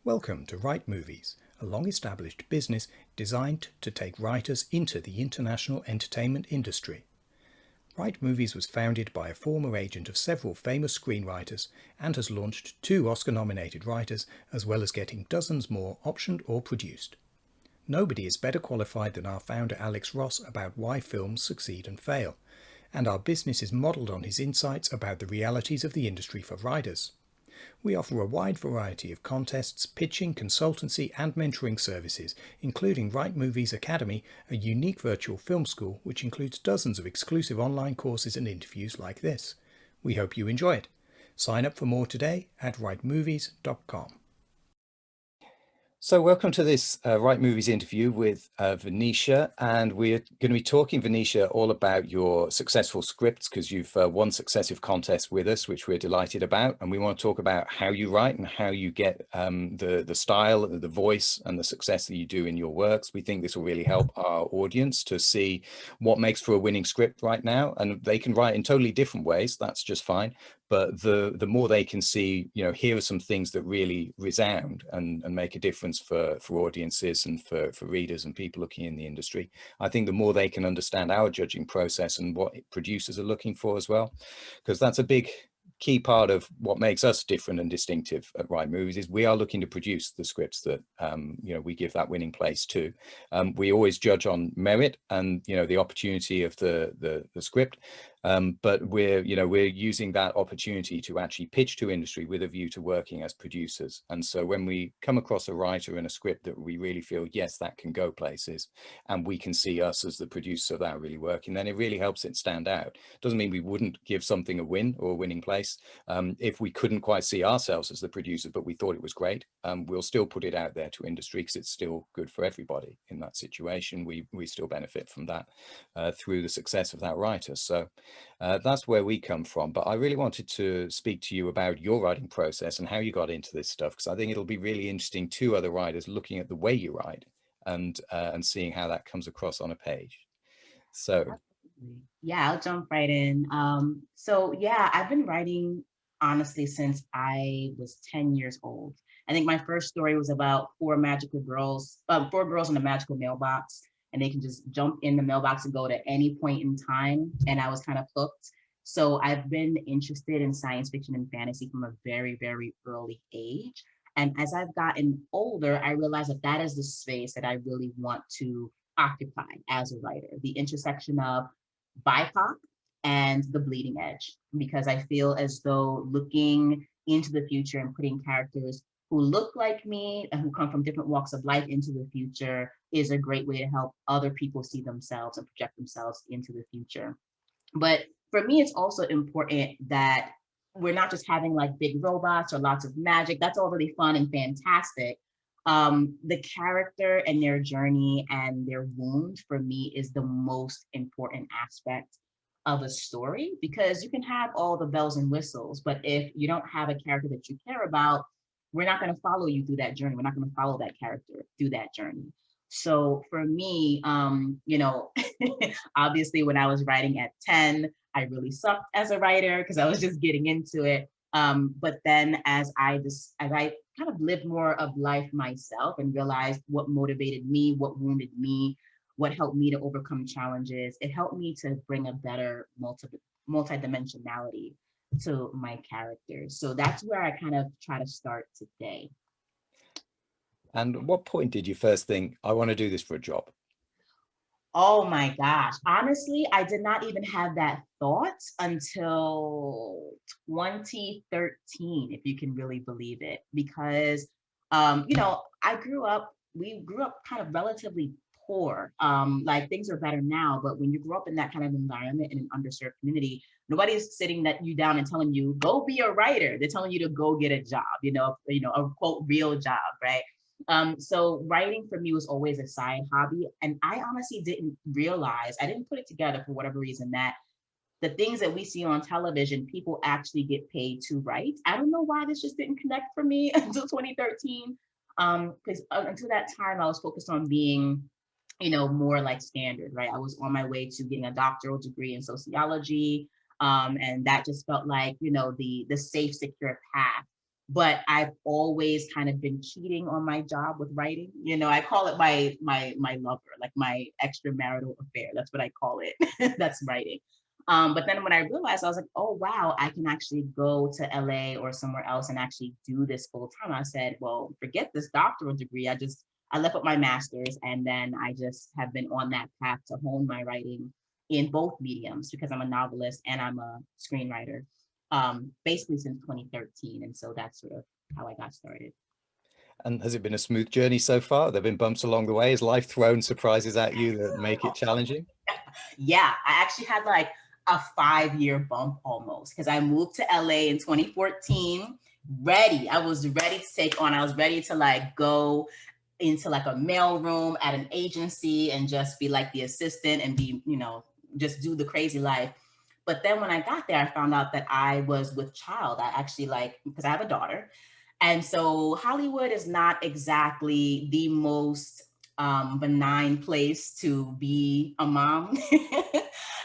Welcome to WriteMovies, a long-established business designed to take writers into the international entertainment industry. WriteMovies was founded by a former agent of several famous screenwriters and has launched 2 Oscar-nominated writers, as well as getting dozens more optioned or produced. Nobody is better qualified than our founder Alex Ross about why films succeed and fail, and our business is modelled on his insights about the realities of the industry for writers. We offer a wide variety of contests, pitching, consultancy and mentoring services, including WriteMovies Academy, a unique virtual film school which includes dozens of exclusive online courses and interviews like this. We hope you enjoy it. Sign up for more today at writemovies.com. So welcome to this WriteMovies interview with Vanisha, and we're going to be talking, Vanisha, all about your successful scripts, because you've won successive contests with us, which we're delighted about, and we want to talk about how you write and how you get the style, the voice and the success that you do in your works. We think this will really help our audience to see what makes for a winning script right now, and they can write in totally different ways. That's just fine. But the more they can see, here are some things that really resound and make a difference for audiences and for readers and people looking in the industry. I think the more they can understand our judging process and what producers are looking for as well, because that's a big key part of what makes us different and distinctive at WriteMovies is we are looking to produce the scripts that we give that winning place to. We always judge on merit and the opportunity of the script, but we're using that opportunity to actually pitch to industry with a view to working as producers. And so when we come across a writer and a script that we really feel, yes, that can go places, and we can see us as the producer of that really working, then it really helps it stand out. Doesn't mean we wouldn't give something a win or a winning place if we couldn't quite see ourselves as the producer, but we thought it was great. We'll still put it out there to industry because it's still good for everybody in that situation. We still benefit from that through the success of that writer. So that's where we come from. But I really wanted to speak to you about your writing process and how you got into this stuff, because I think it'll be really interesting to other writers looking at the way you write and seeing how that comes across on a page. So yeah, I'll jump right in. So yeah, I've been writing honestly since I was 10 years old. I think my first story was about 4 girls in a magical mailbox, and they can just jump in the mailbox and go to any point in time. And I was kind of hooked. So I've been interested in science fiction and fantasy from a very, very early age. And as I've gotten older, I realized that that is the space that I really want to occupy as a writer, the intersection of BIPOC and the bleeding edge, because I feel as though looking into the future and putting characters who look like me and who come from different walks of life into the future is a great way to help other people see themselves and project themselves into the future. But for me, it's also important that we're not just having like big robots or lots of magic. That's all really fun and fantastic. The character and their journey and their wound for me is the most important aspect of a story, because you can have all the bells and whistles, but if you don't have a character that you care about, we're not going to follow you through that journey. We're not going to follow that character through that journey. So for me, obviously when I was writing at 10, I really sucked as a writer because I was just getting into it. But then as I kind of lived more of life myself and realized what motivated me, what wounded me, what helped me to overcome challenges, it helped me to bring a better multidimensionality to my characters. So that's where I kind of try to start today. and at what point did you first think, I want to do this for a job? Oh my gosh. Honestly, I did not even have that thought until 2013, if you can really believe it. Because, we grew up kind of relatively poor. Like things are better now, but when you grow up in that kind of environment in an underserved community, nobody's sitting you down and telling you, go be a writer. They're telling you to go get a job, a quote, real job, right? So writing for me was always a side hobby. And I honestly didn't realize, I didn't put it together for whatever reason, that the things that we see on television, people actually get paid to write. I don't know why this just didn't connect for me until 2013. Because until that time, I was focused on being, more like standard, right? I was on my way to getting a doctoral degree in sociology. And that just felt like, the safe, secure path. but I've always kind of been cheating on my job with writing. You know, I call it my lover, like my extramarital affair. That's what I call it. That's writing. But then when I realized, I was like, oh wow, I can actually go to LA or somewhere else and actually do this full time. I said, well, forget this doctoral degree. I left with my master's, and then I just have been on that path to hone my writing in both mediums, because I'm a novelist and I'm a screenwriter, basically since 2013. And so that's sort of how I got started. And has it been a smooth journey so far? There have been bumps along the way. Has life thrown surprises at you that make it challenging? Yeah, I actually had like a 5-year bump almost, because I moved to LA in 2014. I was ready to take on, I was ready to like go into like a mail room at an agency and just be like the assistant and be, you know, just do the crazy life. But then when I got there, I found out that I was with child. I actually, like, because I have a daughter. And so Hollywood is not exactly the most benign place to be a mom.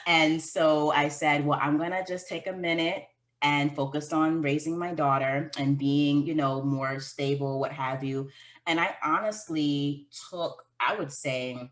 And so I said, well, I'm going to just take a minute and focus on raising my daughter and being, you know, more stable, what have you. And I honestly took, I would say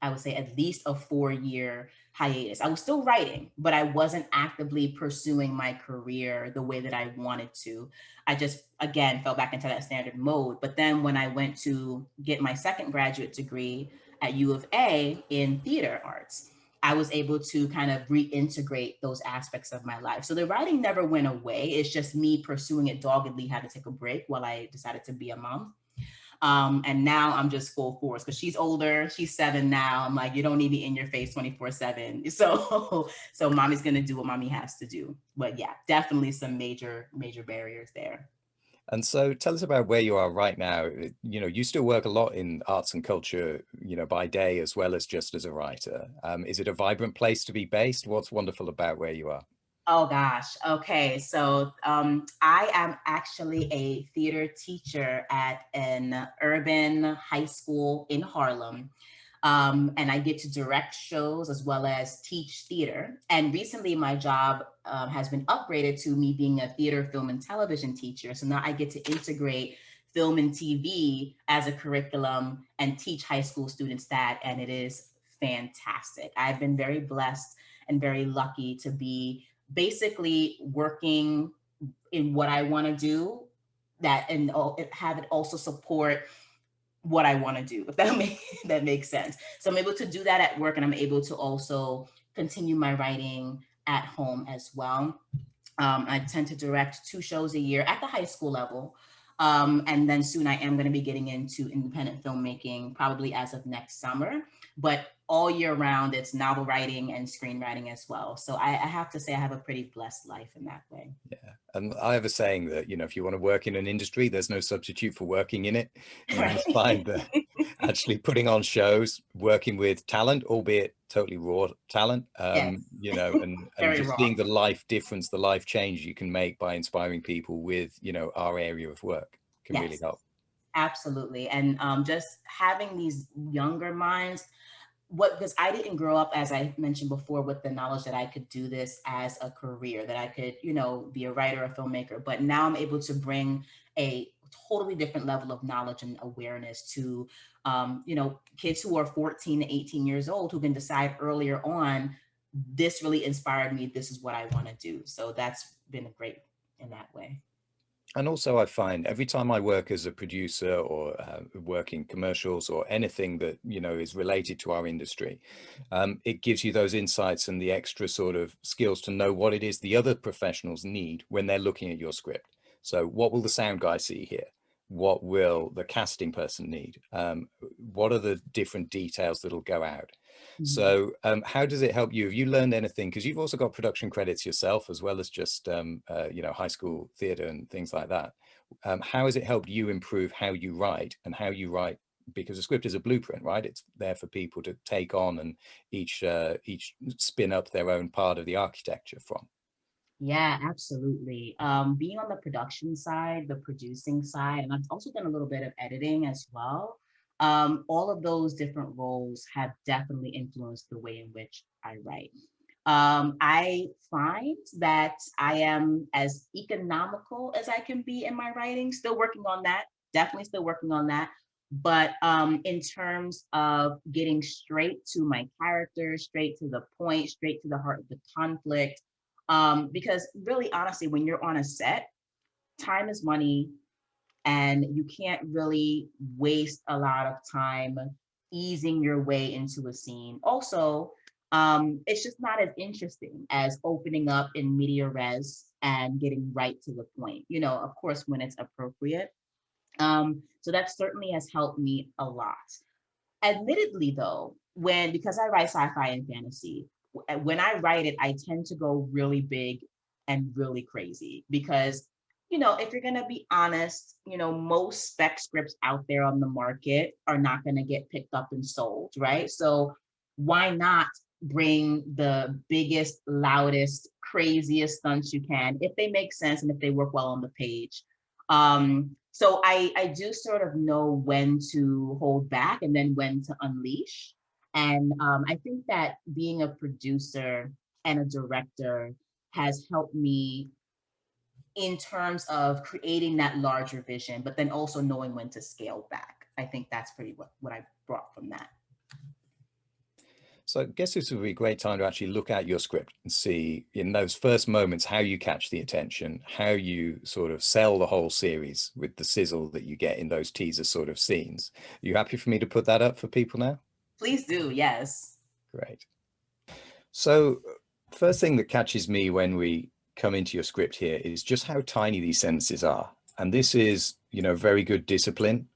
at least a 4-year hiatus. I was still writing, but I wasn't actively pursuing my career the way that I wanted to. I just, again, fell back into that standard mode. But then when I went to get my second graduate degree at U of A in theater arts, I was able to kind of reintegrate those aspects of my life. So the writing never went away. It's just me pursuing it doggedly, had to take a break while I decided to be a mom. And now I'm just full force because she's older. She's 7 now. I'm like, you don't need me in your face 24/7. So mommy's gonna do what mommy has to do. But yeah, definitely some major, major barriers there. And so tell us about where you are right now. You know, you still work a lot in arts and culture, you know, by day as well as just as a writer. Is it a vibrant place to be based? What's wonderful about where you are? Oh gosh. Okay. So I am actually a theater teacher at an urban high school in Harlem. And I get to direct shows as well as teach theater. And recently, my job has been upgraded to me being a theater, film, and television teacher. So now I get to integrate film and TV as a curriculum and teach high school students that. And it is fantastic. I've been very blessed and very lucky to be basically working in what I want to do, that and have it also support what I want to do, if that makes sense. So I'm able to do that at work, and I'm able to also continue my writing at home as well. I tend to direct 2 shows a year at the high school level. And then soon I am going to be getting into independent filmmaking, probably as of next summer. But all year round, it's novel writing and screenwriting as well. So I have to say I have a pretty blessed life in that way. Yeah. And I have a saying that, you know, if you want to work in an industry, there's no substitute for working in it. You Right. must find that actually putting on shows, working with talent, albeit totally raw talent, Yes. you know, and Very just raw. seeing the life difference, the life change you can make by inspiring people with, you know, our area of work can really Yes. help. Absolutely. And just having these younger minds, what, because I didn't grow up, as I mentioned before, with the knowledge that I could do this as a career, that I could, you know, be a writer, a filmmaker. But now I'm able to bring a totally different level of knowledge and awareness to, you know, kids who are 14 to 18 years old who can decide earlier on, this really inspired me. This is what I want to do. So that's been great in that way. And also, I find every time I work as a producer or work in commercials or anything that, you know, is related to our industry, it gives you those insights and the extra sort of skills to know what it is the other professionals need when they're looking at your script. So what will the sound guy see here? What will the casting person need? What are the different details that'll go out? Mhm. So how does it help you? Have you learned anything? Because you've also got production credits yourself, as well as just, you know, high school theatre and things like that. How has it helped you improve how you write and how you write? Because a script is a blueprint, right? It's there for people to take on and each spin up their own part of the architecture from. Yeah, absolutely. Being on the production side, the producing side, and I've also done a little bit of editing as well. All of those different roles have definitely influenced the way in which I write. I find that I am as economical as I can be in my writing. Still working on that. Definitely still working on that. But in terms of getting straight to my characters, straight to the point, straight to the heart of the conflict, because really, honestly, when you're on a set, time is money, and you can't really waste a lot of time easing your way into a scene. Also, it's just not as interesting as opening up in media res and getting right to the point, you know, of course, when it's appropriate. So that certainly has helped me a lot. Admittedly, though, because I write sci-fi and fantasy, when I write it, I tend to go really big and really crazy because, you know, if you're going to be honest, you know, most spec scripts out there on the market are not going to get picked up and sold, right? So why not bring the biggest, loudest, craziest stunts you can if they make sense and if they work well on the page? So I do sort of know when to hold back and then when to unleash. And I think that being a producer and a director has helped me in terms of creating that larger vision, but then also knowing when to scale back. I think that's pretty what I brought from that. So I guess this would be a great time to actually look at your script and see in those first moments how you catch the attention, how you sort of sell the whole series with the sizzle that you get in those teaser sort of scenes. Are you happy for me to put that up for people now? Please do, yes. Great. So first thing that catches me when we come into your script here is just how tiny these sentences are. And this is, you know, very good discipline.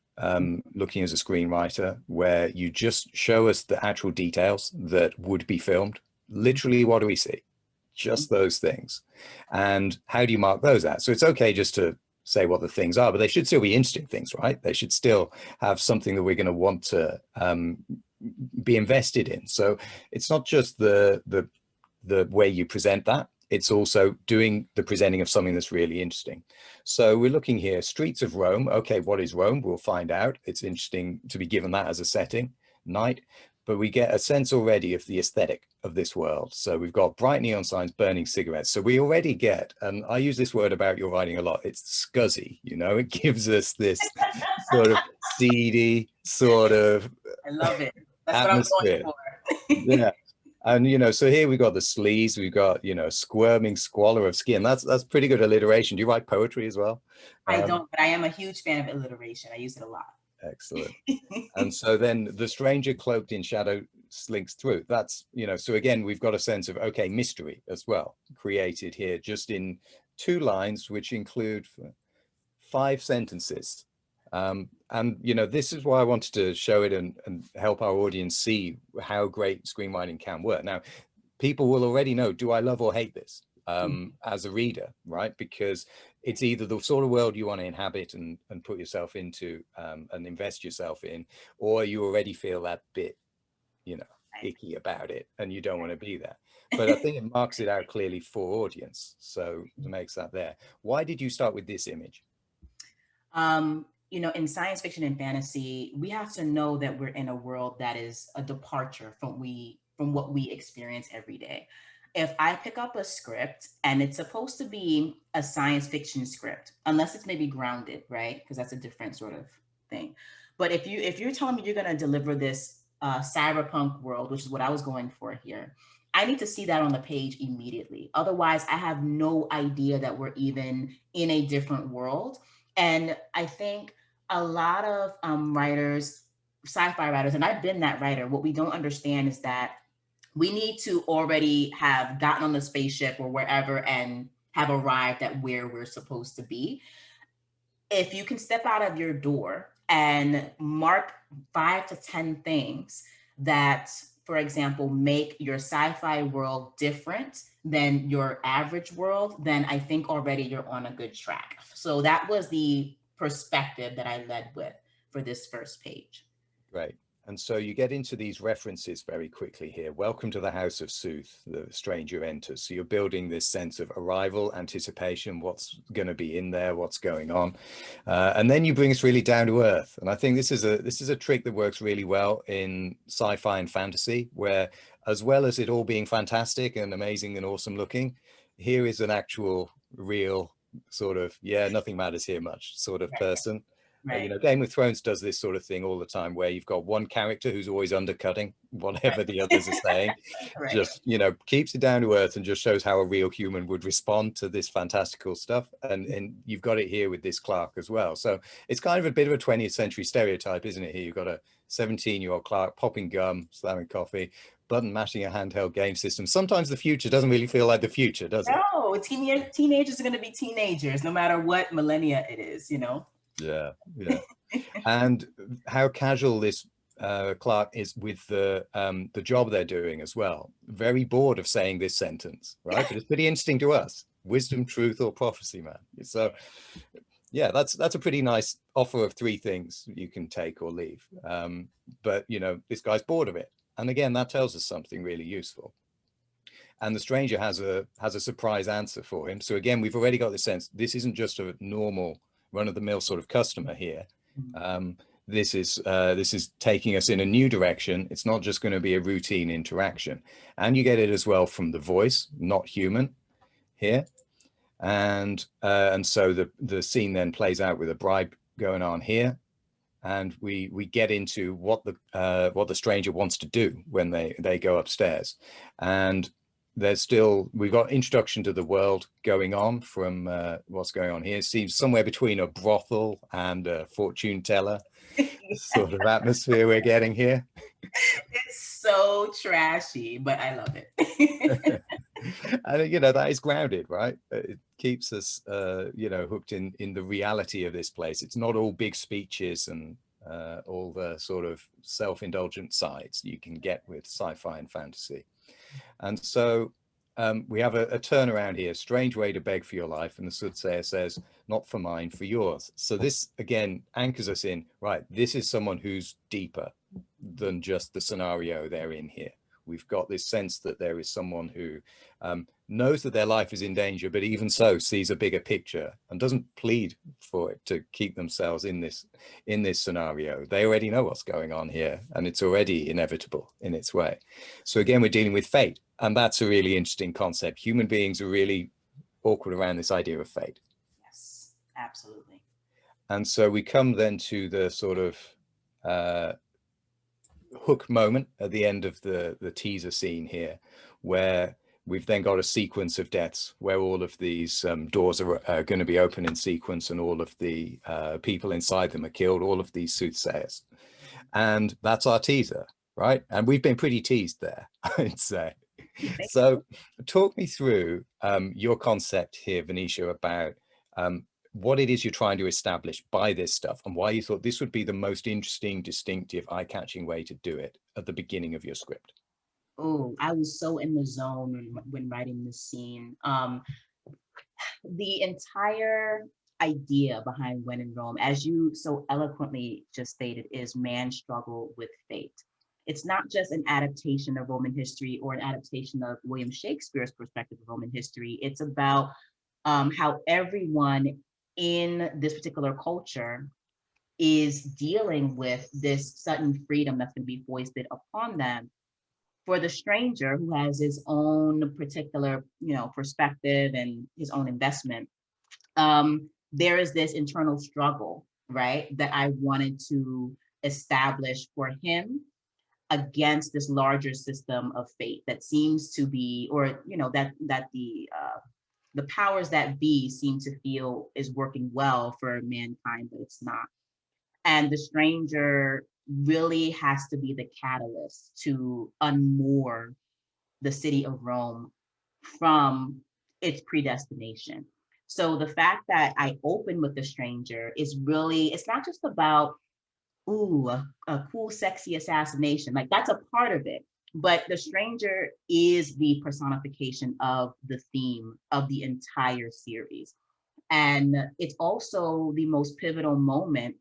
Looking as a screenwriter, where you just show us the actual details that would be filmed. Literally, what do we see? Just those things. And how do you mark those out? So it's okay just to say what the things are, but they should still be interesting things, right? They should still have something that we're going to want to be invested in. So it's not just the way you present that, it's also doing the presenting of something that's really interesting. So we're looking here, streets of Rome. Okay, what is Rome? We'll find out. It's interesting to be given that as a setting, night, but we get a sense already of the aesthetic of this world. So we've got bright neon signs, burning cigarettes. So we already get, and I use this word about your writing a lot, it's scuzzy, you know, it gives us this sort of seedy sort of I love it. That's atmosphere. what I'm going for. Yeah. And, you know, so here we got the sleaze, we've got, you know, squirming squalor of skin. That's pretty good alliteration. Do you write poetry as well? I don't, but I am a huge fan of alliteration. I use it a lot. Excellent. And so then the stranger cloaked in shadow slinks through. That's, you know, so again, we've got a sense of, okay, mystery as well, created here just in 2 lines, which include 5 sentences. And, you know, this is why I wanted to show it and help our audience see how great screenwriting can work. Now, people will already know, do I love or hate this as a reader, right? Because it's either the sort of world you want to inhabit and put yourself into and invest yourself in, or you already feel that bit, you know, icky about it and you don't want to be there. But I think it marks it out clearly for audience. So it makes that there. Why did you start with this image? You know, in science fiction and fantasy, we have to know that we're in a world that is a departure from what we experience every day. If I pick up a script and it's supposed to be a science fiction script, unless it's maybe grounded, right? Because that's a different sort of thing. But if you're telling me you're going to deliver this cyberpunk world, which is what I was going for here, I need to see that on the page immediately. Otherwise, I have no idea that we're even in a different world. And I think a lot of writers, sci-fi writers, and I've been that writer, what we don't understand is that we need to already have gotten on the spaceship or wherever and have arrived at where we're supposed to be. If you can step out of your door and mark 5 to 10 things that, for example, make your sci-fi world different than your average world, then I think already you're on a good track. So that was the perspective that I led with for this first page. Right. And so you get into these references very quickly here. Welcome to the House of Sooth, the stranger enters. So you're building this sense of arrival, anticipation, what's going to be in there, what's going on. And then you bring us really down to earth. And I think this is a trick that works really well in sci-fi and fantasy, where as well as it all being fantastic and amazing and awesome looking, here is an actual real sort of, yeah, nothing matters here much sort of person. Right. You know, Game of Thrones does this sort of thing all the time, where you've got one character who's always undercutting whatever the others are saying. Right. Just, you know, keeps it down to earth and just shows how a real human would respond to this fantastical stuff. And you've got it here with this Clark as well. So it's kind of a bit of a 20th century stereotype, isn't it? Here you've got a 17-year-old Clark popping gum, slamming coffee, button mashing a handheld game system. Sometimes the future doesn't really feel like the future, does it? No, teenagers are going to be teenagers, no matter what millennia it is, you know? Yeah, yeah. And how casual this Clark is with the job they're doing as well. Very bored of saying this sentence, right? But it's pretty interesting to us. Wisdom, truth, or prophecy, man. So yeah, that's a pretty nice offer of 3 things you can take or leave. But you know, this guy's bored of it. And again, that tells us something really useful. And the stranger has a surprise answer for him. So again, we've already got the sense this isn't just a normal run-of-the-mill sort of customer here. This is taking us in a new direction. It's not just going to be a routine interaction. And you get it as well from the voice, not human here. And so the scene then plays out with a bribe going on here. And we get into what the stranger wants to do when they go upstairs. And we've got introduction to the world going on from what's going on here. It seems somewhere between a brothel and a fortune teller sort of atmosphere we're getting here. It's so trashy, but I love it. And you know, that is grounded, right? It keeps us you know, hooked in the reality of this place. It's not all big speeches and all the sort of self-indulgent sides you can get with sci-fi and fantasy. And so we have a turnaround here, strange way to beg for your life. And the soothsayer says, not for mine, for yours. So this, again, anchors us in, right, this is someone who's deeper than just the scenario they're in here. We've got this sense that there is someone who knows that their life is in danger, but even so sees a bigger picture and doesn't plead for it to keep themselves in this scenario. They already know what's going on here, and it's already inevitable in its way. So again, we're dealing with fate, and that's a really interesting concept. Human beings are really awkward around this idea of fate. Yes, absolutely. And so we come then to the sort of hook moment at the end of the teaser scene here, where we've then got a sequence of deaths where all of these doors are going to be open in sequence, and all of the people inside them are killed, all of these soothsayers. And that's our teaser, right? And we've been pretty teased there, I'd say. So talk me through your concept here, Vanisha, about what it is you're trying to establish by this stuff, and why you thought this would be the most interesting, distinctive, eye-catching way to do it at the beginning of your script. Oh, I was so in the zone when writing this scene. The entire idea behind When in Rome, as you so eloquently just stated, is man's struggle with fate. It's not just an adaptation of Roman history or an adaptation of William Shakespeare's perspective of Roman history. It's about how everyone in this particular culture is dealing with this sudden freedom that's going to be foisted upon them. For the stranger who has his own particular, you know, perspective and his own investment, there is this internal struggle, right, that I wanted to establish for him against this larger system of fate that seems to be, or you know, that the powers that be seem to feel is working well for mankind, but it's not. And the stranger really has to be the catalyst to unmoor the city of Rome from its predestination. So the fact that I open with the stranger is really, it's not just about, ooh, a cool, sexy assassination. Like, that's a part of it. But the stranger is the personification of the theme of the entire series. And it's also the most pivotal moment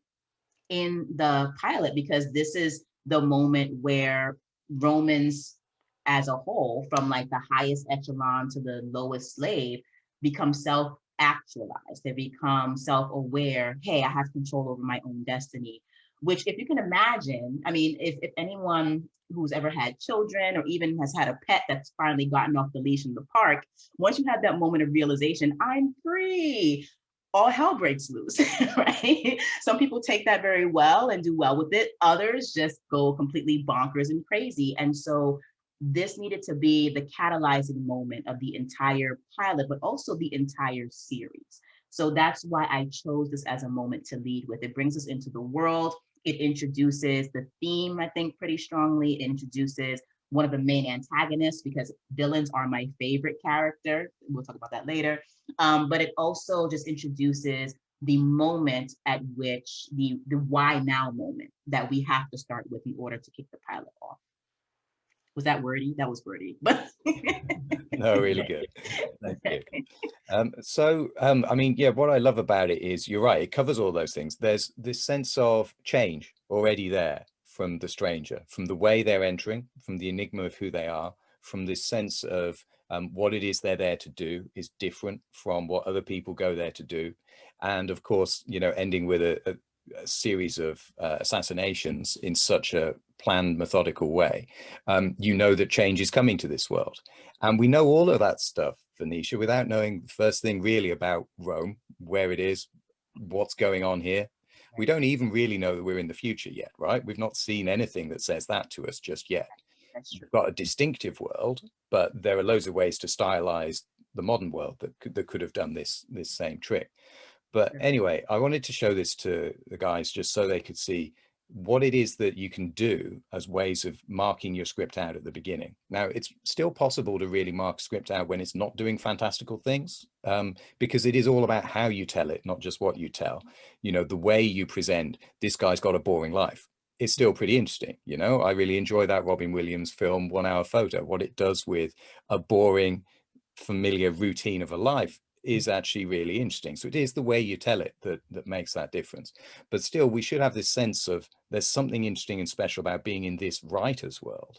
in the pilot, because this is the moment where Romans as a whole, from like the highest echelon to the lowest slave, become self-actualized. They become self-aware. Hey, I have control over my own destiny. which if you can imagine, I mean, if anyone who's ever had children or even has had a pet that's finally gotten off the leash in the park, once you have that moment of realization, I'm free, all hell breaks loose, right? Some people take that very well and do well with it. Others just go completely bonkers and crazy. And so this needed to be the catalyzing moment of the entire pilot, but also the entire series. So that's why I chose this as a moment to lead with. It brings us into the world. It introduces the theme, I think, pretty strongly. It introduces one of the main antagonists, because villains are my favorite character. We'll talk about that later. But it also just introduces the moment at which the why now moment that we have to start with in order to kick the pilot off. Was that wordy? That was wordy, but no, really good. Thank you. I mean, yeah, what I love about it is you're right. It covers all those things. There's this sense of change already there from the stranger, from the way they're entering, from the enigma of who they are, from this sense of what it is they're there to do is different from what other people go there to do. And of course, you know, ending with a series of assassinations in such a planned, methodical way, you know that change is coming to this world. And we know all of that stuff, Vanisha, without knowing the first thing really about Rome, where it is, what's going on here. We don't even really know that we're in the future yet, right? We've not seen anything that says that to us just yet. That's true. We've got a distinctive world, but there are loads of ways to stylize the modern world that could have done this same trick. But anyway, I wanted to show this to the guys just so they could see what it is that you can do as ways of marking your script out at the beginning. Now, it's still possible to really mark a script out when it's not doing fantastical things, because it is all about how you tell it, not just what you tell. You know, the way you present, this guy's got a boring life. It's still pretty interesting. You know, I really enjoy that Robin Williams film, 1 Hour Photo. What it does with a boring, familiar routine of a life is actually really interesting. So it is the way you tell it that makes that difference. But still, we should have this sense of there's something interesting and special about being in this writer's world,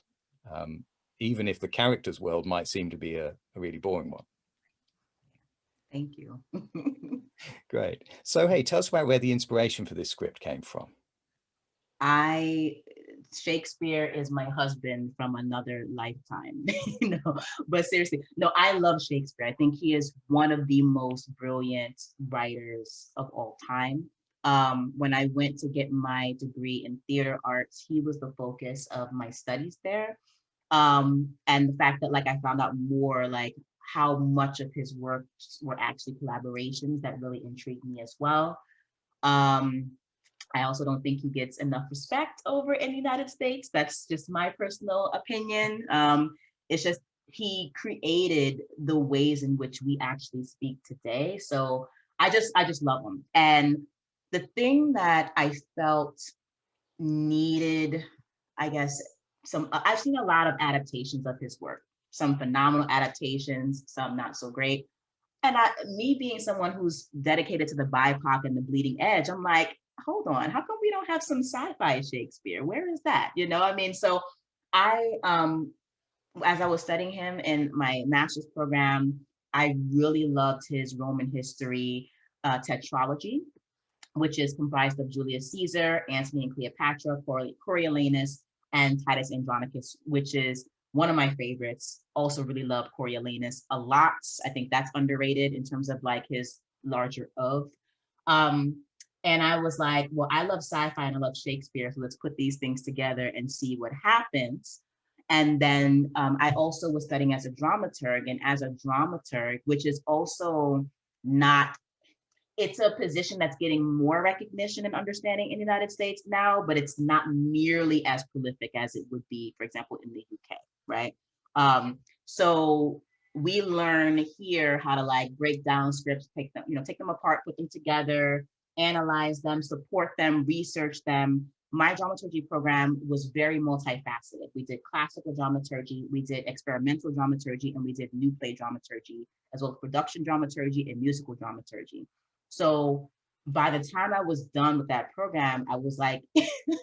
even if the character's world might seem to be a really boring one. Thank you. Great. So, hey, tell us about where the inspiration for this script came from. Shakespeare is my husband from another lifetime, you know, but seriously, no, I love Shakespeare. I think he is one of the most brilliant writers of all time. When I went to get my degree in theater arts, he was the focus of my studies there. And the fact that I found out more how much of his works were actually collaborations that really intrigued me as well. I also don't think he gets enough respect over in the United States. That's just my personal opinion. It's just he created the ways in which we actually speak today. So I just love him. And the thing that I felt needed, I guess, I've seen a lot of adaptations of his work, some phenomenal adaptations, some not so great. And me being someone who's dedicated to the BIPOC and the bleeding edge, I'm like, hold on, how come we don't have some sci-fi Shakespeare? Where is that? You know, I mean, so I, as I was studying him in my master's program, I really loved his Roman history tetralogy, which is comprised of Julius Caesar, Antony and Cleopatra, Coriolanus, and Titus Andronicus, which is one of my favorites. Also really love Coriolanus a lot. I think that's underrated in terms of his larger of. And I was like, well, I love sci-fi and I love Shakespeare, so let's put these things together and see what happens. And then I also was studying as a dramaturg, and as a dramaturg, which is also not, it's a position that's getting more recognition and understanding in the United States now, but it's not nearly as prolific as it would be, for example, in the UK, right? So we learn here how to break down scripts, take them apart, put them together, analyze them, support them, research them. My dramaturgy program was very multifaceted. We did classical dramaturgy, we did experimental dramaturgy, and we did new play dramaturgy, as well as production dramaturgy and musical dramaturgy. So by the time I was done with that program, I was I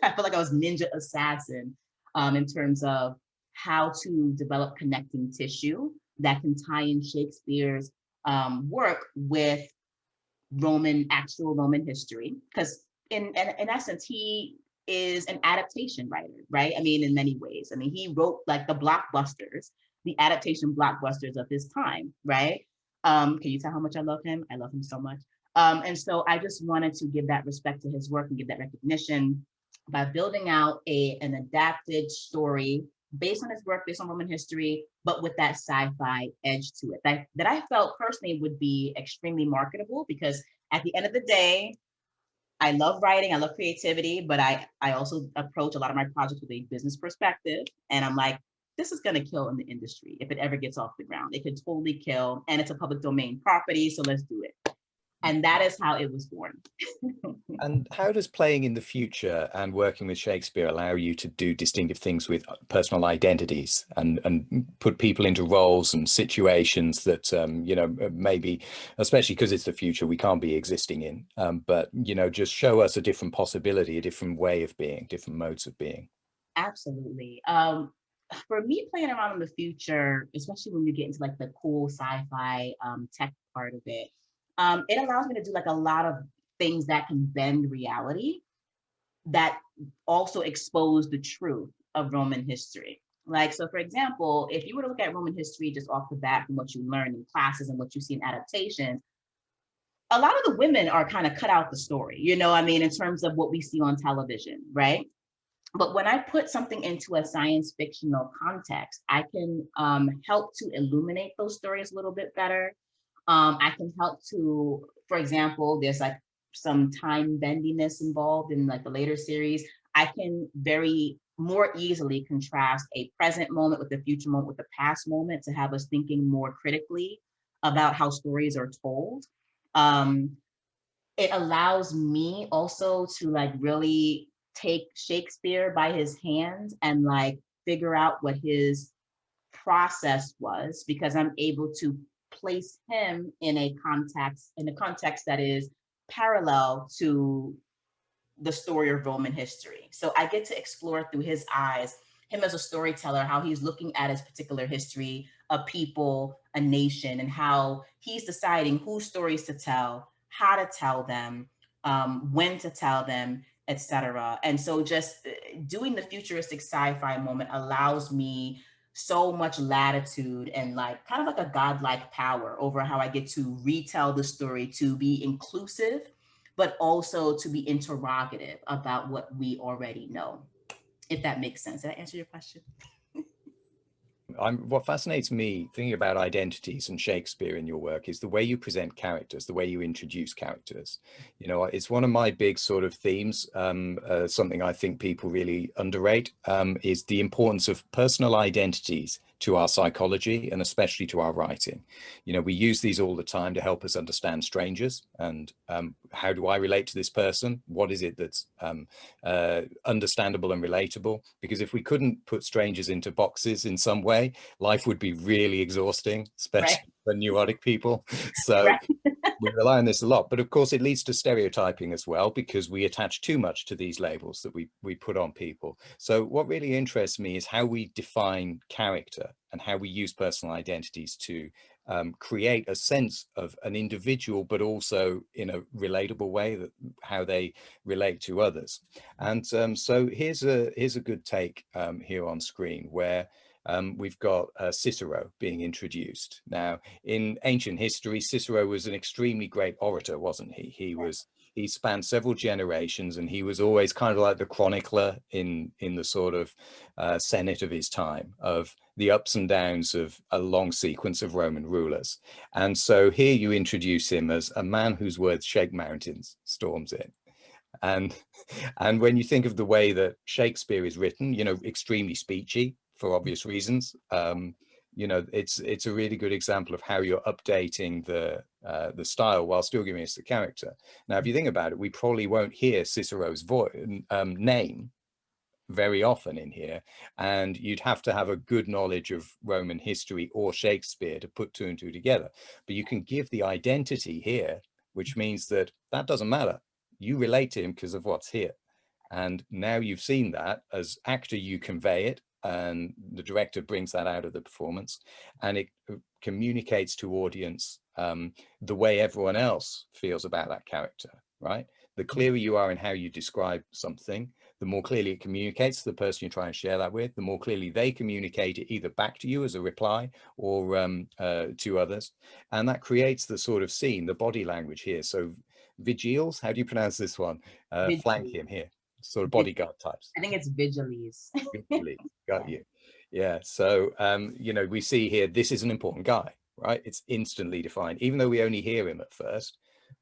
felt like I was ninja assassin in terms of how to develop connecting tissue that can tie in Shakespeare's work with actual Roman history. Because in essence, he is an adaptation writer, right? I mean, in many ways. I mean, he wrote like the blockbusters, the adaptation blockbusters of his time, right? Can you tell how much I love him? I love him so much. And so I just wanted to give that respect to his work and give that recognition by building out an adapted story based on his work, based on Roman history, but with that sci-fi edge to it that I felt personally would be extremely marketable, because at the end of the day, I love writing, I love creativity, but I also approach a lot of my projects with a business perspective. And I'm like, this is gonna kill in the industry if it ever gets off the ground. It could totally kill, and it's a public domain property, so let's do it. And that is how it was born. And how does playing in the future and working with Shakespeare allow you to do distinctive things with personal identities and put people into roles and situations that, you know, maybe, especially because it's the future, we can't be existing in, but, you know, just show us a different possibility, a different way of being, different modes of being? Absolutely. For me, playing around in the future, especially when you get into like the cool sci-fi tech part of it, it allows me to do like a lot of things that can bend reality, that also expose the truth of Roman history. Like, so for example, if you were to look at Roman history just off the bat from what you learn in classes and what you see in adaptations, a lot of the women are kind of cut out the story, you know, I mean, in terms of what we see on television, right? But when I put something into a science fictional context, I can help to illuminate those stories a little bit better. I can help to, for example, there's like some time bendiness involved in like the later series. I can very more easily contrast a present moment with the future moment with the past moment to have us thinking more critically about how stories are told. Um, it allows me also to like really take Shakespeare by his hand and like figure out what his process was, because I'm able to place him in a context that is parallel to the story of Roman history. So I get to explore through his eyes, him as a storyteller, how he's looking at his particular history, a people, a nation, and how he's deciding whose stories to tell, how to tell them, when to tell them, etc. And so just doing the futuristic sci-fi moment allows me so much latitude and like kind of like a godlike power over how I get to retell the story, to be inclusive, but also to be interrogative about what we already know, if that makes sense. Did I answer your question? What fascinates me thinking about identities and Shakespeare in your work is the way you present characters, the way you introduce characters. You know, it's one of my big sort of themes, something I think people really underrate, is the importance of personal identities to our psychology and especially to our writing. You know, we use these all the time to help us understand strangers and how do I relate to this person? What is it that's understandable and relatable? Because if we couldn't put strangers into boxes in some way, life would be really exhausting, especially Right. for neurotic people. So Right. we rely on this a lot, but of course it leads to stereotyping as well, because we attach too much to these labels that we put on people. So what really interests me is how we define character and how we use personal identities to create a sense of an individual, but also in a relatable way, that how they relate to others. And so here's a good take here on screen where we've got Cicero being introduced. Now, in ancient history, Cicero was an extremely great orator, wasn't he? He spanned several generations, and he was always kind of like the chronicler in the sort of Senate of his time, of the ups and downs of a long sequence of Roman rulers. And so here you introduce him as a man whose words shake mountains, storms in. And when you think of the way that Shakespeare is written, you know, extremely speechy for obvious reasons, you know, it's a really good example of how you're updating the style while still giving us the character. Now, if you think about it, we probably won't hear Cicero's name very often in here, and you'd have to have a good knowledge of Roman history or Shakespeare to put two and two together. But you can give the identity here, which means that doesn't matter. You relate to him because of what's here. And now you've seen that as actor, you convey it, and the director brings that out of the performance, and it communicates to audience the way everyone else feels about that character, right? The clearer you are in how you describe something, the more clearly it communicates to the person you're trying to share that with, the more clearly they communicate it either back to you as a reply or to others. And that creates the sort of scene, the body language here. So Vigiles, how do you pronounce this one? Flank him here, sort of bodyguard types. I think it's Vigiles. Vigiles, got you. Yeah, so, you know, we see here, this is an important guy, right? It's instantly defined, even though we only hear him at first.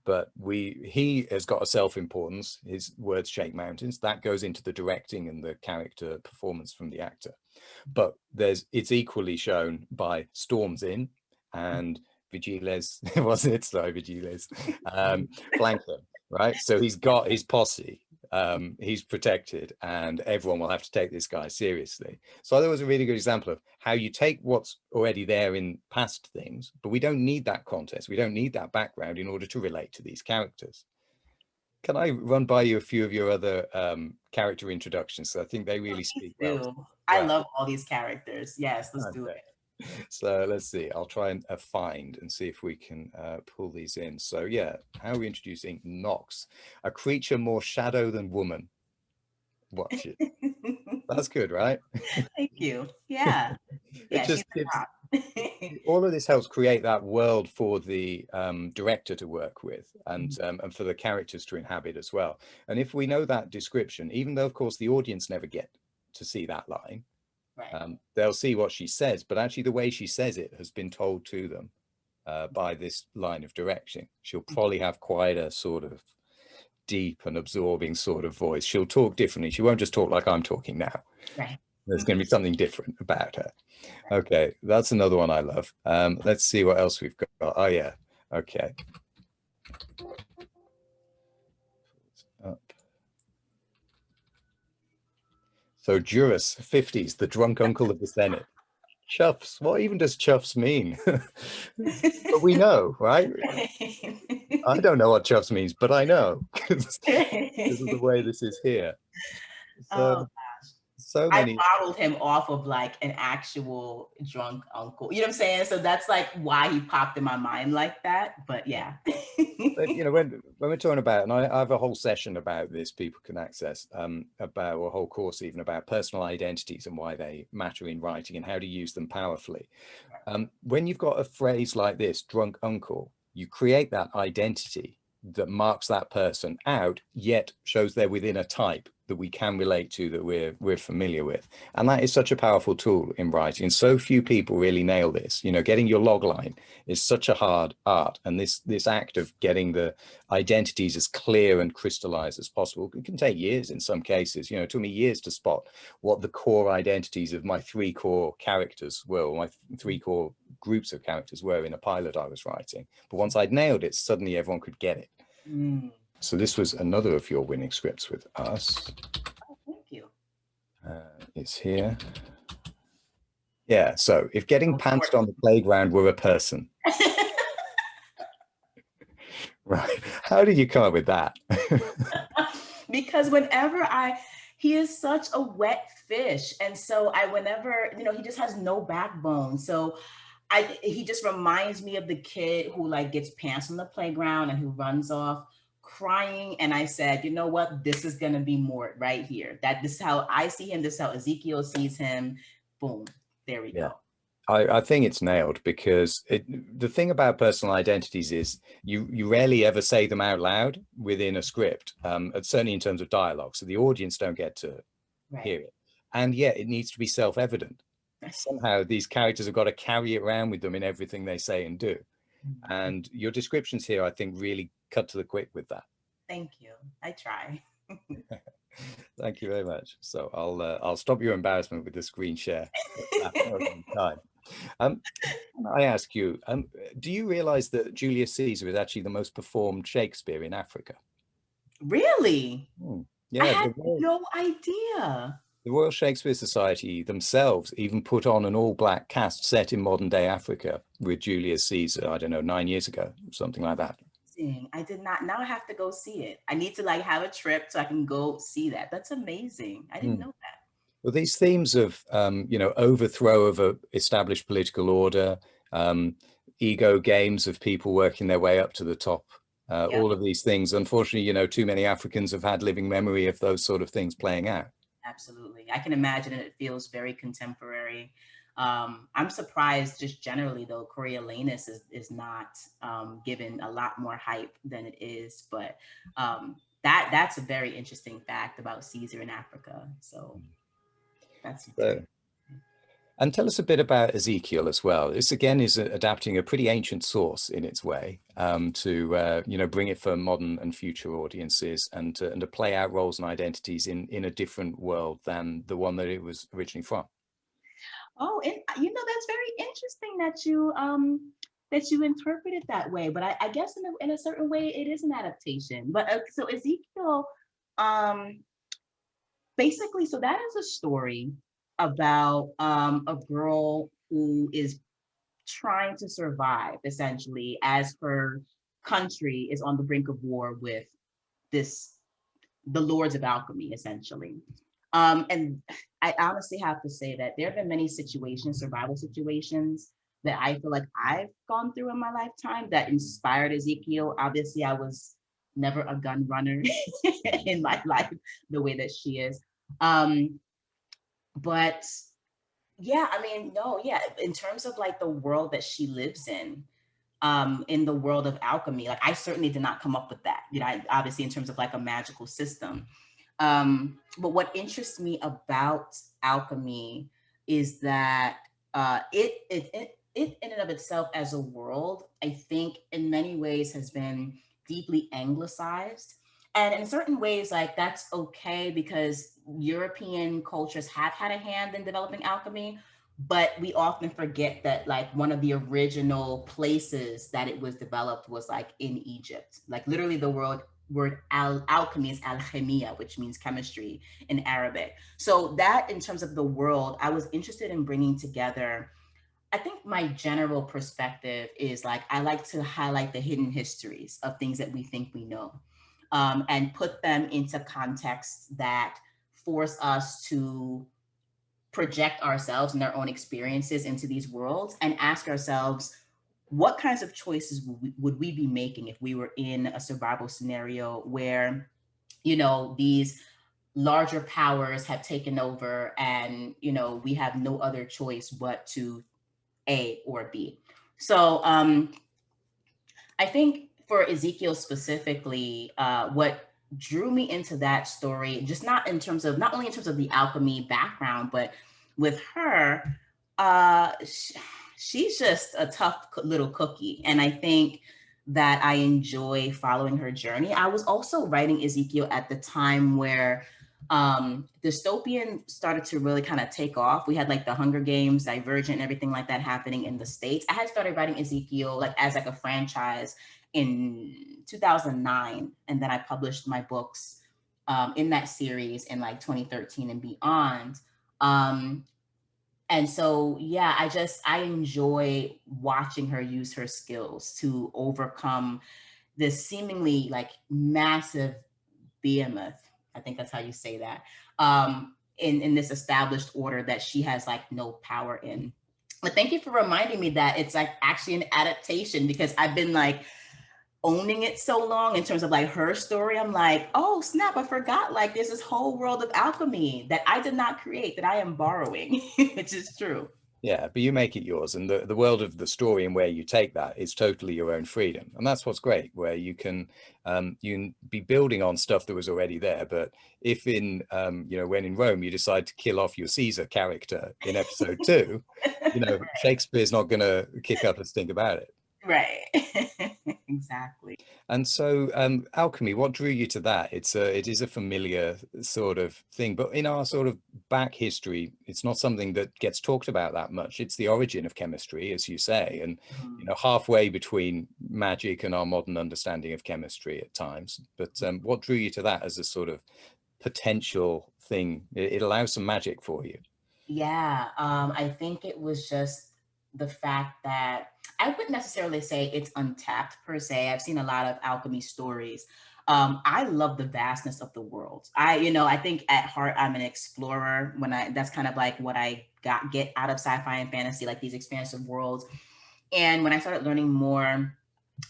But he has got a self-importance. His words shake mountains. That goes into the directing and the character performance from the actor. But it's equally shown by Storms in and Vigiles, wasn't it? Sorry, Vigiles, flank him, right? So he's got his posse. He's protected, and everyone will have to take this guy seriously. So that was a really good example of how you take what's already there in past things, but we don't need that context. We don't need that background in order to relate to these characters. Can I run by you a few of your other character introductions? So I think they really speak well. I love all these characters. Yes, let's do it. So let's see, I'll try and find and see if we can pull these in. So yeah, how are we introducing Nox? A creature more shadow than woman. Watch it. That's good, right? Thank you. Yeah. It just gives, all of this helps create that world for the director to work with and for the characters to inhabit as well. And if we know that description, even though of course the audience never get to see that line, right. They'll see what she says, but actually the way she says it has been told to them by this line of direction. She'll probably have quite a sort of deep and absorbing sort of voice. She'll talk differently. She won't just talk like I'm talking now. Right. There's going to be something different about her. Okay, that's another one I love. Let's see what else we've got. Oh yeah, okay. Up. So Juris, 50s, the drunk uncle of the Senate. Chuffs, what even does chuffs mean? But we know, right? I don't know what chuffs means, but I know because this is the way this is here. So, so many. I modeled him off of like an actual drunk uncle. You know what I'm saying? So that's like why he popped in my mind like that. But yeah. But, you know, when we're talking about, and I have a whole session about this, people can access about, or a whole course even about personal identities and why they matter in writing and how to use them powerfully. When you've got a phrase like this, drunk uncle, you create that identity that marks that person out, yet shows they're within a type that we can relate to, that we're familiar with. And that is such a powerful tool in writing. And so few people really nail this. You know, getting your log line is such a hard art. And this act of getting the identities as clear and crystallized as possible, it can take years in some cases. You know, it took me years to spot what the core identities of my 3 core characters were, or my 3 core groups of characters were in a pilot I was writing. But once I'd nailed it, suddenly everyone could get it. So this was another of your winning scripts with us. Oh, thank you. It's here. Yeah, so if getting pantsed on the playground were a person. Right, how did you come up with that? Because whenever he is such a wet fish. And so whenever, you know, he just has no backbone. So he just reminds me of the kid who like gets pants on the playground and who runs off crying. And I said, you know what, this is going to be more right here. This is how I see him. This is how Ezekiel sees him. Boom. There we go. I think it's nailed, because the thing about personal identities is you rarely ever say them out loud within a script, certainly in terms of dialogue. So the audience don't get to hear it. And yet it needs to be self-evident. Somehow these characters have got to carry it around with them in everything they say and do. And your descriptions here, I think, really cut to the quick with that. Thank you. I try. Thank you very much. So I'll stop your embarrassment with the screen share at that time. I ask you, do you realize that Julius Caesar is actually the most performed Shakespeare in Africa? Really? Yeah. I had no idea. The Royal Shakespeare Society themselves even put on an all-black cast set in modern-day Africa with Julius Caesar, I don't know, 9 years ago, something like that. I did not. Now I have to go see it. I need to like have a trip so I can go see that. That's amazing. I didn't know that. Well, these themes of, you know, overthrow of a established political order, ego games of people working their way up to the top Yep. all of these things. Unfortunately, too many Africans have had living memory of those sort of things playing out. Absolutely. I can imagine it feels very contemporary. I'm surprised just generally though, Coriolanus is not given a lot more hype than it is, but that's a very interesting fact about Caesar in Africa. So that's So, and tell us a bit about Ezekiel as well. This again is adapting a pretty ancient source in its way to bring it for modern and future audiences and to play out roles and identities in a different world than the one that it was originally from. Oh, and that's very interesting that you interpret it that way. But I guess in a certain way it is an adaptation. But so Ezekiel, basically, so that is a story about a girl who is trying to survive essentially as her country is on the brink of war with the lords of alchemy essentially. And I honestly have to say that there have been many situations, survival situations, that I feel like I've gone through in my lifetime that inspired Ezekiel. Obviously, I was never a gun runner in my life the way that she is. But yeah, I mean, no, yeah, in terms of like the world that she lives in the world of alchemy, like I certainly did not come up with that, obviously in terms of like a magical system. But what interests me about alchemy is that it in and of itself as a world, I think in many ways has been deeply anglicized. And in certain ways, like that's okay because European cultures have had a hand in developing alchemy, but we often forget that like one of the original places that it was developed was like in Egypt. Like literally the word alchemy is alchemia, which means chemistry in Arabic. So that in terms of the world, I was interested in bringing together. I think my general perspective is like, I like to highlight the hidden histories of things that we think we know, and put them into contexts that force us to project ourselves and our own experiences into these worlds and ask ourselves, what kinds of choices would we be making if we were in a survival scenario where, these larger powers have taken over and, we have no other choice but to A or B. So I think for Ezekiel specifically, what drew me into that story, just not only in terms of the alchemy background, but with her, she's just a tough little cookie. And I think that I enjoy following her journey. I was also writing Ezekiel at the time where dystopian started to really kind of take off. We had like the Hunger Games, Divergent, and everything like that happening in the States. I had started writing Ezekiel like as like a franchise in 2009, and then I published my books in that series in like 2013 and beyond. And so, yeah, I enjoy watching her use her skills to overcome this seemingly like massive behemoth. I think that's how you say that. In this established order that she has like no power in. But thank you for reminding me that it's like actually an adaptation, because I've been like owning it so long in terms of like her story. I'm like, oh snap, I forgot like there's this whole world of alchemy that I did not create, that I am borrowing, which is true. Yeah, but you make it yours, and the world of the story and where you take that is totally your own freedom, and that's what's great. Where you can be building on stuff that was already there. But if in when in Rome you decide to kill off your Caesar character in episode 2, Right. Shakespeare's not going to kick up a stink about it. Right. Exactly. And so alchemy, what drew you to that? It is a familiar sort of thing, but in our sort of back history, it's not something that gets talked about that much. It's the origin of chemistry, as you say, and halfway between magic and our modern understanding of chemistry at times. But what drew you to that as a sort of potential thing? It allows some magic for you. Yeah, I think it was just the fact that I wouldn't necessarily say it's untapped per se. I've seen a lot of alchemy stories. I love the vastness of the world. I think at heart I'm an explorer. That's kind of like what I get out of sci-fi and fantasy, like these expansive worlds. And when I started learning more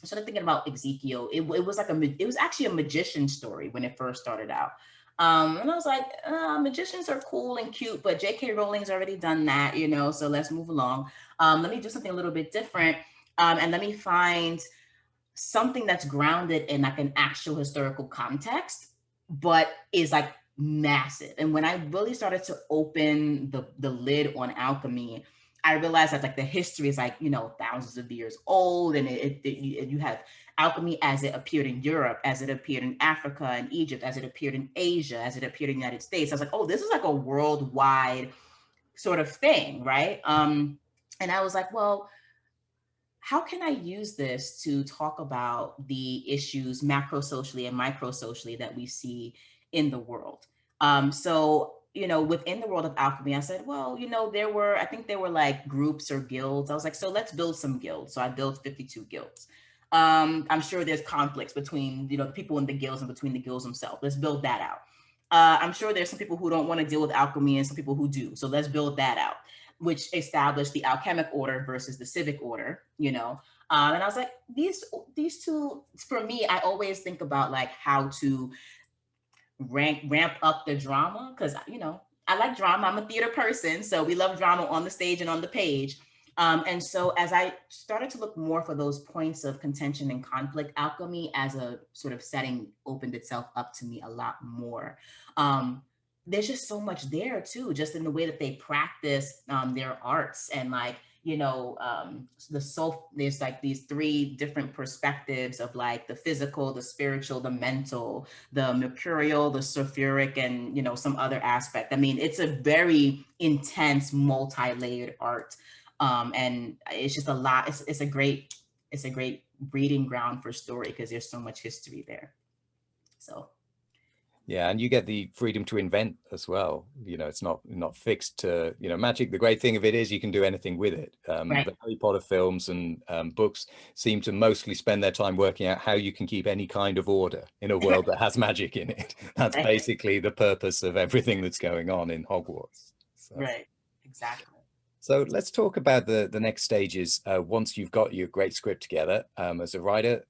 I started thinking about Ezekiel. It was like it was actually a magician story when it first started out. And I was like, magicians are cool and cute, but J.K. Rowling's already done that, you know, so let's move along. Let me do something a little bit different. And let me find something that's grounded in like an actual historical context, but is like massive. And when I really started to open the lid on alchemy, I realized that like the history is like, you know, thousands of years old, and you have alchemy as it appeared in Europe, as it appeared in Africa and Egypt, as it appeared in Asia, as it appeared in the United States. I was like, oh, this is like a worldwide sort of thing, right? And I was like, well, how can I use this to talk about the issues macro socially and micro socially that we see in the world? So, you know, within the world of alchemy, I said, well, you know, I think there were like groups or guilds. I was like, so let's build some guilds. So I built 52 guilds. I'm sure there's conflicts between, you know, the people in the guilds and between the guilds themselves. Let's build that out. I'm sure there's some people who don't want to deal with alchemy and some people who do. So let's build that out, which established the alchemic order versus the civic order, you know. And I was like, these two, for me, I always think about like how to ramp up the drama, because, you know, I like drama. I'm a theater person, so we love drama on the stage and on the page. And so as I started to look more for those points of contention and conflict, alchemy as a sort of setting opened itself up to me a lot more. There's just so much there too, just in the way that they practice their arts, and like, you know, there's like these three different perspectives of like the physical, the spiritual, the mental, the mercurial, the sulfuric, and, you know, some other aspect. I mean, it's a very intense, multi-layered art. And it's just a lot. It's a great breeding ground for story, because there's so much history there. So. Yeah, and you get the freedom to invent as well. You know, it's not fixed to, you know, magic. The great thing of it is you can do anything with it. Right. The Harry Potter films and books seem to mostly spend their time working out how you can keep any kind of order in a world that has magic in it. That's Right. basically the purpose of everything that's going on in Hogwarts. So. Right. Exactly. So let's talk about the next stages. Once you've got your great script together as a writer,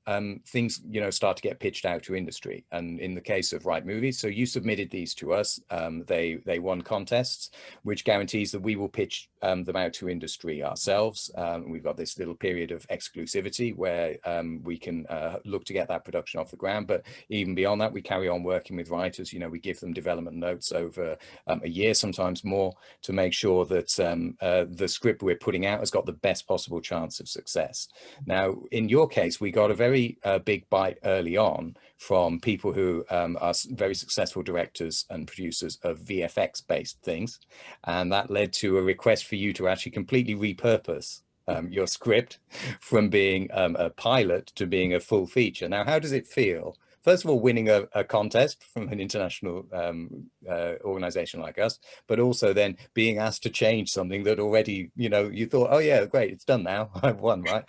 things, you know, start to get pitched out to industry. And in the case of WriteMovies, so you submitted these to us. They won contests, which guarantees that we will pitch them out to industry ourselves. We've got this little period of exclusivity where we can look to get that production off the ground. But even beyond that, we carry on working with writers. You know, we give them development notes over a year, sometimes more, to make sure that the script we're putting out has got the best possible chance of success. Now, in your case, we got a very big bite early on from people who are very successful directors and producers of VFX-based things. And that led to a request for you to actually completely repurpose your script from being a pilot to being a full feature. Now, how does it feel? First of all, winning a contest from an international organization like us, but also then being asked to change something that already, you know, you thought, oh yeah, great, it's done now, I've won, right?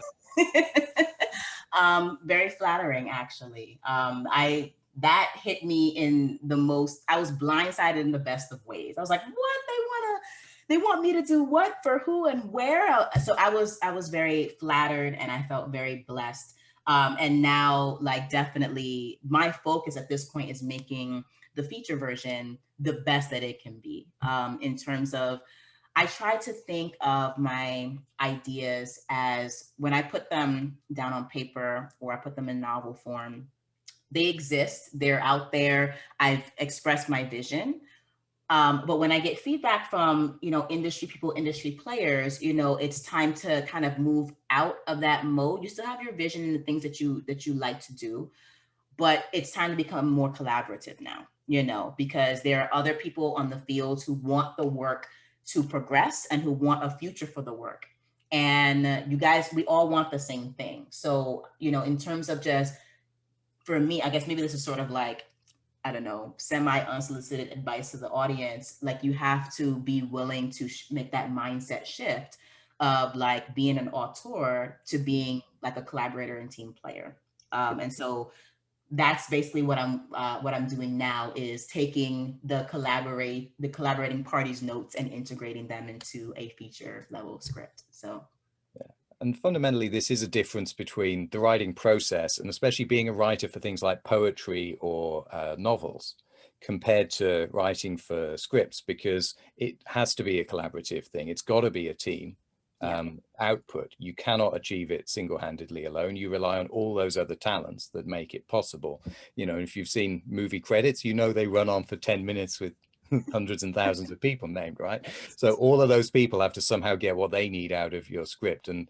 Very flattering, actually. That hit me in the most, I was blindsided in the best of ways. I was like, what? They want me to do what, for who, and where? So I was very flattered, and I felt very blessed. And now, like, definitely my focus at this point is making the feature version the best that it can be. In terms of, I try to think of my ideas as, when I put them down on paper or I put them in novel form, they exist, they're out there, I've expressed my vision. But when I get feedback from, you know, industry people, industry players, you know, it's time to kind of move out of that mode. You still have your vision and the things that you like to do, but it's time to become more collaborative now, you know, because there are other people on the field who want the work to progress and who want a future for the work. And you guys, we all want the same thing. So, you know, in terms of just, for me, I guess maybe this is sort of like, I don't know, semi-unsolicited advice to the audience. Like, you have to be willing to make that mindset shift of like being an auteur to being like a collaborator and team player. And so that's basically what I'm doing now, is taking the collaborating parties' notes and integrating them into a feature level script. So. And fundamentally, this is a difference between the writing process and especially being a writer for things like poetry or novels compared to writing for scripts, because it has to be a collaborative thing. It's got to be a team output. You cannot achieve it single-handedly alone. You rely on all those other talents that make it possible. You know, if you've seen movie credits, you know they run on for 10 minutes with hundreds and thousands of people named, right? So all of those people have to somehow get what they need out of your script. And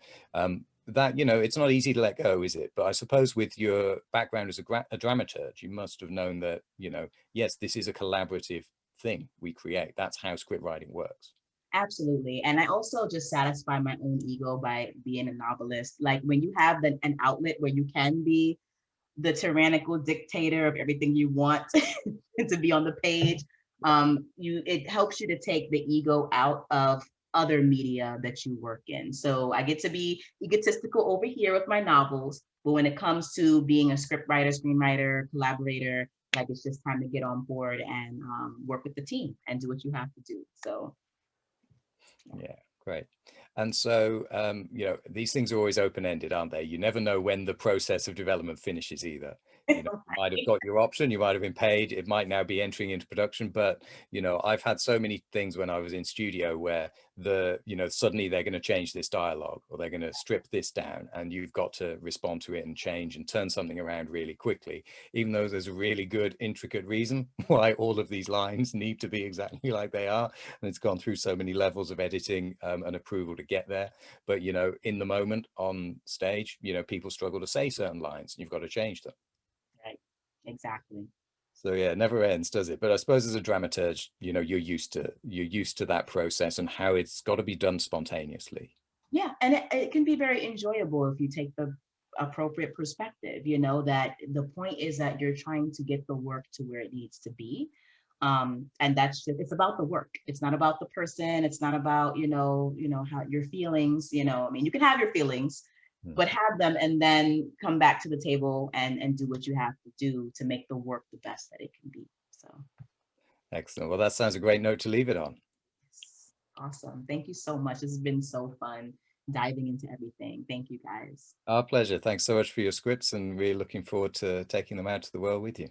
that, you know, it's not easy to let go, is it? But I suppose with your background as a dramaturge, you must have known that, you know, yes, this is a collaborative thing we create. That's how script writing works. Absolutely. And I also just satisfy my own ego by being a novelist. Like when you have an outlet where you can be the tyrannical dictator of everything you want to be on the page, it helps you to take the ego out of other media that you work in. So I get to be egotistical over here with my novels, but when it comes to being a script writer, screenwriter, collaborator, like it's just time to get on board and work with the team and do what you have to do. So yeah, great. And so, you know, these things are always open-ended, aren't they? You never know when the process of development finishes either. You know, you might have got your option, you might have been paid, it might now be entering into production. But, you know, I've had so many things when I was in studio where you know, suddenly they're going to change this dialogue or they're going to strip this down, and you've got to respond to it and change and turn something around really quickly, even though there's a really good intricate reason why all of these lines need to be exactly like they are. And it's gone through so many levels of editing and approval to get there. But, you know, in the moment on stage, you know, people struggle to say certain lines and you've got to change them. right, exactly. So yeah, it never ends, does it? But I suppose as a dramaturge, you know, you're used to that process and how it's got to be done spontaneously. Yeah, and it can be very enjoyable if you take the appropriate perspective, you know, that the point is that you're trying to get the work to where it needs to be. And that's just, it's about the work. It's not about the person. It's not about, you know, how your feelings, you know, I mean, you can have your feelings, but have them and then come back to the table and do what you have to do to make the work the best that it can be. So Excellent. Well, that sounds a great note to leave it on. awesome. Thank you so much. This has been so fun diving into everything. Thank you guys. Our pleasure. Thanks so much for your scripts, and we're looking forward to taking them out to the world with you.